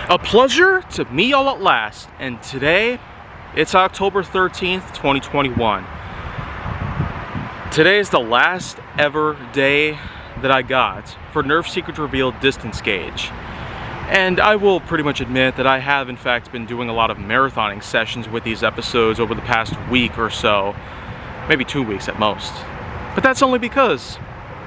A pleasure to meet y'all at last, and today it's October 13th, 2021. Today is the last ever day that I got for Nerf Secret Reveal Distance Gauge. And I will pretty much admit that I have in fact been doing a lot of marathoning sessions with these episodes over the past week or so, maybe 2 weeks at most. But that's only because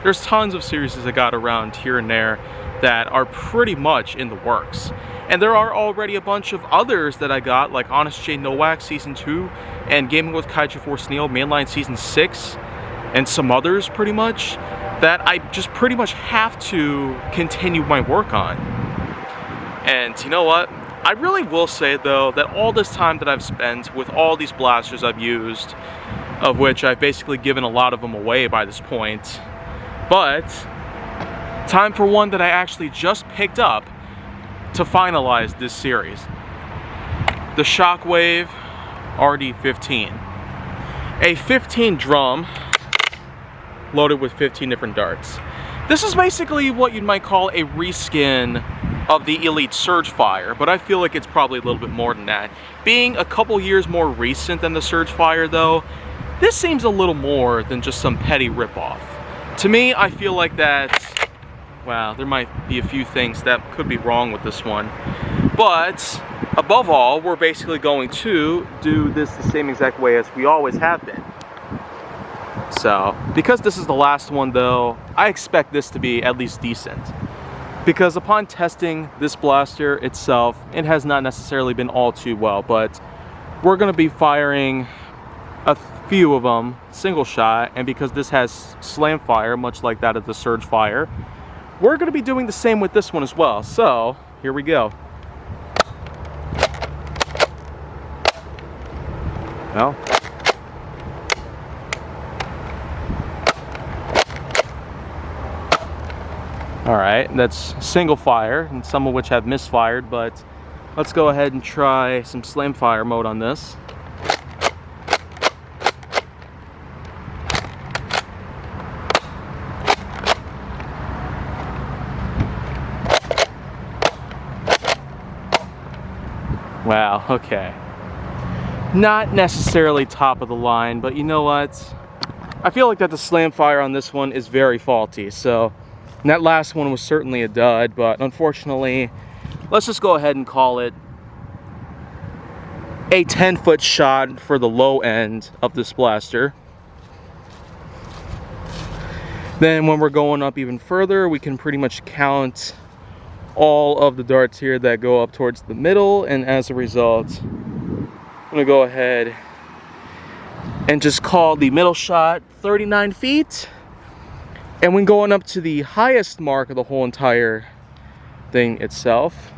there's tons of series I got around here and there that are pretty much in the works. And there are already a bunch of others that I got, like Honest J Nowak Season 2 and Gaming with Kaiju Force Neil Mainline Season 6 and some others pretty much that I just pretty much have to continue my work on. And you know what? I really will say though that all this time that I've spent with all these blasters I've used, of which I've basically given a lot of them away by this point, but time for one that I actually just picked up to finalize this series. The Shockwave Rd15. A 15 drum loaded with 15 different darts. This is basically what you might call a reskin of the Elite Surge Fire, but I feel like it's probably a little bit more than that. Being a couple years more recent than the Surge Fire though, this seems a little more than just some petty ripoff. To me, I feel like that, well, there might be a few things that could be wrong with this one. But above all, we're basically going to do this the same exact way as we always have been. So, because this is the last one though, I expect this to be at least decent. Because upon testing this blaster itself, it has not necessarily been all too well, but we're going to be firing a few of them single shot, and because this has slam fire, much like that of the Surge Fire, we're going to be doing the same with this one as well. So, here we go. Well, alright, that's single fire, and some of which have misfired, but let's go ahead and try some slam fire mode on this. Wow, okay. Not necessarily top of the line, but you know what? I feel like that the slam fire on this one is very faulty, so and that last one was certainly a dud, but unfortunately, let's just go ahead and call it a 10-foot shot for the low end of this blaster. Then when we're going up even further, we can pretty much count all of the darts here that go up towards the middle, and as a result, I'm gonna go ahead and just call the middle shot 39 feet. And when going up to the highest mark of the whole entire thing itself,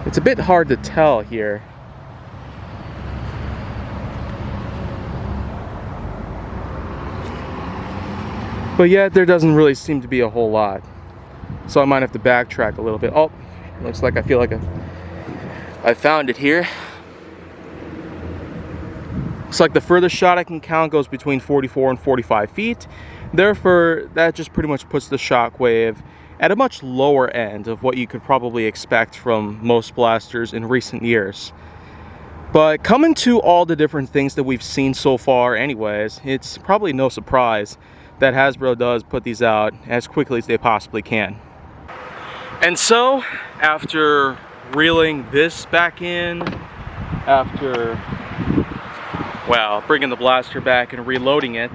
it's a bit hard to tell here. But yet there doesn't really seem to be a whole lot. So I might have to backtrack a little bit. Oh, looks like I feel like I found it here. Looks like the furthest shot I can count goes between 44 and 45 feet. Therefore, that just pretty much puts the Shockwave at a much lower end of what you could probably expect from most blasters in recent years. But coming to all the different things that we've seen so far anyways, it's probably no surprise that Hasbro does put these out as quickly as they possibly can. And so, after reeling this back in, after, well, bringing the blaster back and reloading it,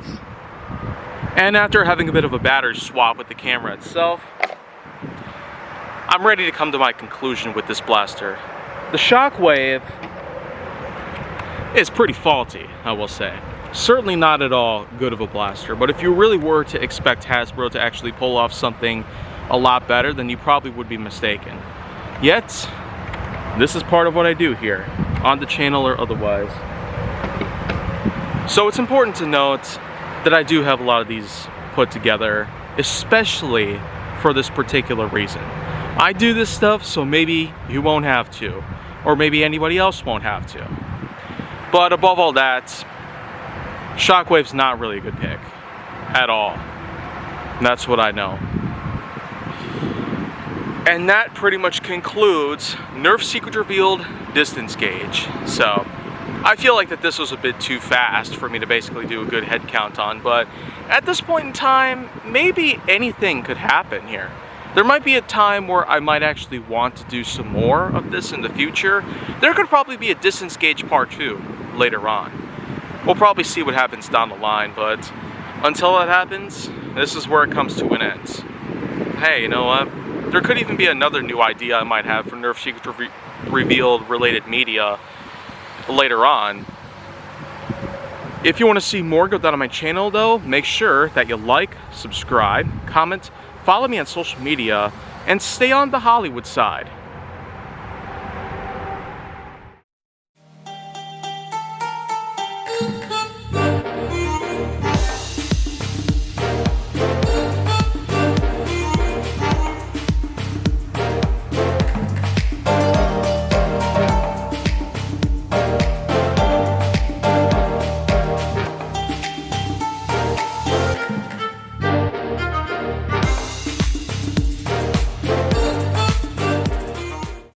and after having a bit of a battery swap with the camera itself, I'm ready to come to my conclusion with this blaster. The Shockwave is pretty faulty, I will say. Certainly not at all good of a blaster, but if you really were to expect Hasbro to actually pull off something a lot better, then you probably would be mistaken. Yet, this is part of what I do here, on the channel or otherwise. So it's important to note that I do have a lot of these put together, especially for this particular reason. I do this stuff so maybe you won't have to, or maybe anybody else won't have to. But above all that, Shockwave's not really a good pick at all. And that's what I know. And that pretty much concludes Nerf Secret Revealed Distance Gauge. So I feel like that this was a bit too fast for me to basically do a good head count on, but at this point in time, maybe anything could happen here. There might be a time where I might actually want to do some more of this in the future. There could probably be a distance gauge part 2 later on. We'll probably see what happens down the line, but until that happens, this is where it comes to an end. Hey, you know what? There could even be another new idea I might have for Nerf Secret Revealed related media later on. If you want to see more go down on my channel though, make sure that you like, subscribe, comment, follow me on social media, and stay on the Hollywood side.